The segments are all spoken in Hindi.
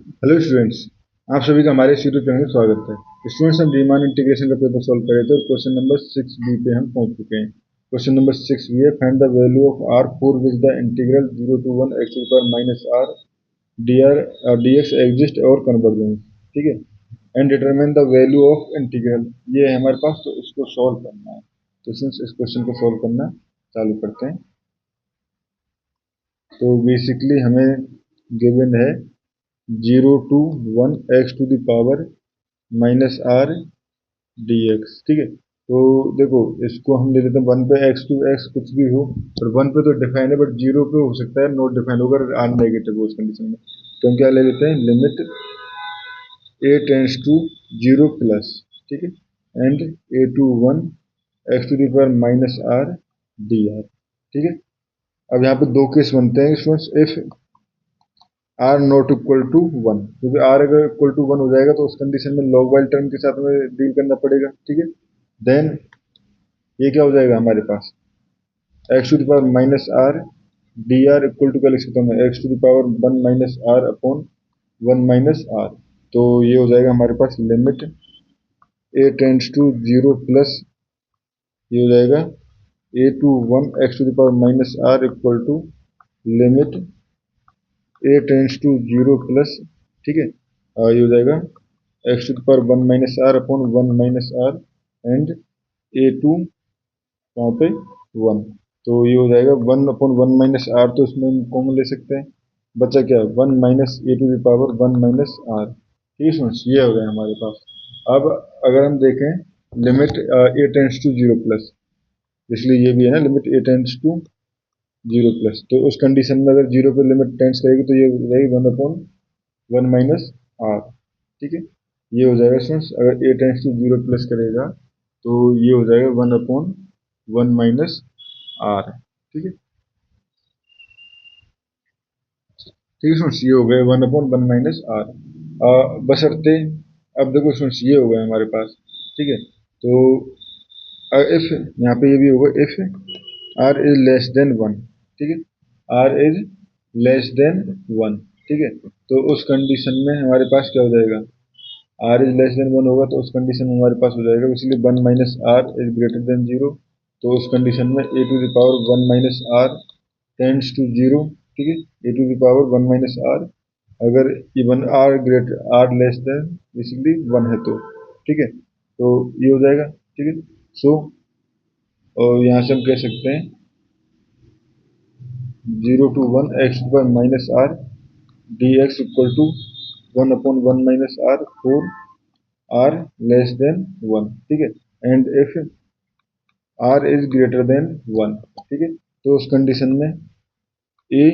हेलो स्टूडेंट्स, आप सभी का हमारे यूट्यूब चैनल में स्वागत है। स्टूडेंट्स, हम रीमान इंटीग्रेशन का पेपर सॉल्व कर रहे थे और क्वेश्चन नंबर 6 बी पे हम पहुंच चुके हैं। क्वेश्चन नंबर 6 बी है, find the value of r for which the integral 0 to 1 x to the power minus r dr dx exist और कन्वर्जेंस। ठीक है, and determine the value of integral. ये है हमारे पास, तो इसको सॉल्व करना है। तो सिंस इस क्वेश्चन को सॉल्व करना चालू करते हैं। तो बेसिकली हमें गिवन है 0 to 1 x to the power minus are D x. ठीक है, तो देखो इसको हम ले लेते हैं 1 पे एक्स टू एक्स कुछ भी हो, और 1 पे तो डिफाइन है, बट 0 पे हो सकता है नॉट डिफाइन होगा, आर नेगेटिव हो उस कंडीशन में। तो हम क्या ले लेते हैं, limit a tends to 0 plus, ठीक है, and a to 1 x to the power minus R D r. ठीक है, अब यहाँ पे दो केस बनते हैं students. If r not equal to 1, क्योंकि आर अगर इक्वल टू 1 हो जाएगा तो उस कंडीशन में लॉग वाइल टर्म के साथ में डील करना पड़ेगा। ठीक है, देन ये क्या हो जाएगा हमारे पास, X to the power minus R D R equal to क्या लिख सकता हूँ मैं, X to the power 1 minus are upon 1 minus R. तो ये हो जाएगा हमारे पास limit A tends to 0 plus, ये हो जाएगा A to 1 x to the power minus R equal to limit A tends to 0 plus, ठीक है, ये हो जाएगा X to the power 1 minus are upon 1 minus r and a to वहाँ पे 1। तो ये हो जाएगा 1 अपॉन 1 माइनस आर, तो इसमें हम कॉमन ले सकते हैं, बचा क्या, 1 minus a to the power 1 minus are. ठीक है स्टूडेंट्स, ये हो गया हमारे पास। अब अगर हम देखें limit A tends to 0 plus, इसलिए ये भी है ना, limit A tends to 0 plus, तो उस कंडीशन में अगर 0 पे लिमिट टेंड्स करेगी तो ये हो जाएगी 1 अपॉन 1 माइनस आर। ठीक है, ये हो जाएगा स्टूडेंट्स, अगर ए टेंड्स टू 0 प्लस करेगा तो ये हो जाएगा 1 अपॉन 1 माइनस आर। ठीक है, ठीक है स्टूडेंट्स, ये हो गए 1 अपॉन 1 माइनस आर, बशर्ते, अब देखो स्टूडेंट्स ये हो गया हमारे पास। ठीक है, तो इफ यहाँ पे ये भी होगा, if are is less than 1, ठीक है, आर इज लेस देन 1, ठीक है, तो उस कंडीशन में हमारे पास क्या हो जाएगा, आर इज लेस देन 1 होगा तो उस कंडीशन में हमारे पास हो जाएगा, इसलिए 1 minus R is greater than 0। तो उस कंडीशन में A to the power 1 minus R tends to 0। ठीक है, A to the power 1 minus R, अगर even R great R less than basically 1 है तो, ठीक है, तो ये हो जाएगा। ठीक है, सो और यहाँ से हम कह सकते हैं 0 to 1 एक्स पर minus are D X equal to 1 upon 1 minus R for R less than 1। ठीक है, and if are is greater than 1, ठीक है, तो उस कंडीशन में A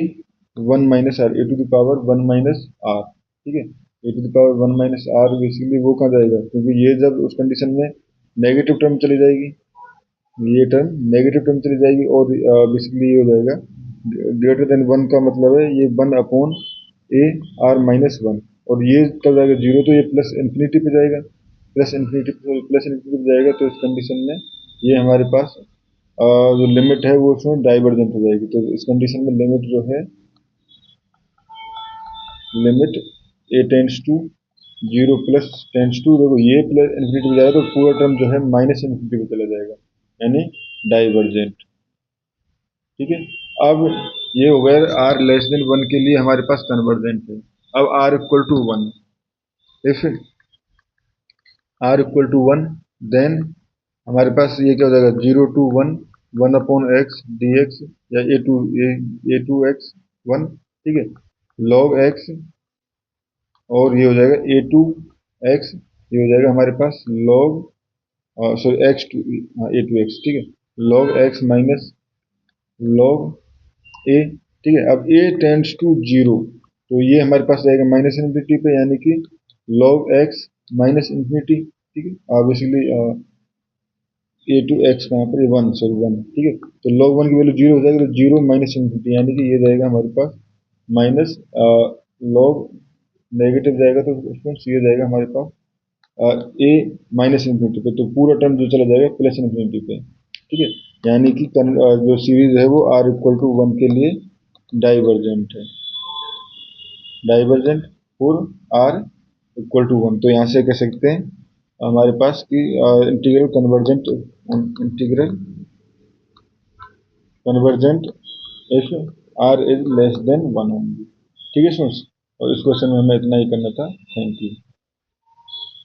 1 minus R, A to the power 1 minus are, ठीक है, A to the power 1 minus R basically वो कहाँ जाएगा, क्योंकि ये जब उस कंडीशन में नेगेटिव टर्म चली जाएगी, ये टर्म नेगेटिव टर्म चली जाएगी, और बेसिकली ये हो जाएगा ग्रेटर देन 1 का मतलब है ये 1 अपॉन ए आर माइनस 1, और ये कब जाएगा 0, तो ये प्लस इन्फिनिटी पे जाएगा, प्लस इन्फिनिटी पे जाएगा, तो इस कंडीशन में ये हमारे पास जो लिमिट है वो उसमें डाइवर्जेंट हो जाएगी। तो इस कंडीशन में लिमिट जो है, limit a tends to 0 plus tends to, देखो ये प्लस इन्फिनिटी पे जाएगा तो पूरा टर्म जो है माइनस इन्फिनिटी पे चला जाएगा, यानी डाइवर्जेंट। ठीक है, अब ये हो गया आर लेस देन 1 के लिए हमारे पास कन्वर्जेंट है। अब r equal to 1, if r equal to 1, then हमारे पास ये क्या हो जाएगा, 0 to 1 1 upon x D x, या ए टू एक्स 1, ठीक है, लॉग एक्स, और ये हो जाएगा ए टू एक्स, ये हो जाएगा हमारे पास log, sorry X to, A to X, ठीक है, log X minus log A. ठीक है, अब ए टेंड्स टू 0, तो ये हमारे पास जाएगा माइनस इन्फिनिटी पे, यानी कि लॉग एक्स माइनस इन्फिनिटी। ठीक है, बेसिकली ए टू एक्स कहाँ पर, 1, सॉरी 1, ठीक है, तो लॉग 1 की वैल्यू 0 हो जाएगी, तो 0 माइनस इन्फिनिटी, यानी कि ये जाएगा हमारे पास माइनस लॉग, नेगेटिव जाएगा तो उसमें ये जाएगा हमारे पास ए माइनस इन्फिनिटी पे, तो पूरा टर्म जो चला जाएगा प्लस इन्फिनिटी पे। ठीक है, यानी कि जो सीरीज है वो आर इक्वल टू 1 के लिए डाइवर्जेंट है, divergent. For r equal to 1। तो यहाँ से कह सकते हैं हमारे पास कि integral convergent if are is less than 1 होंगी। ठीक है स्टूडेंट्स, और इस क्वेश्चन में हमें इतना ही करना था। Thank you.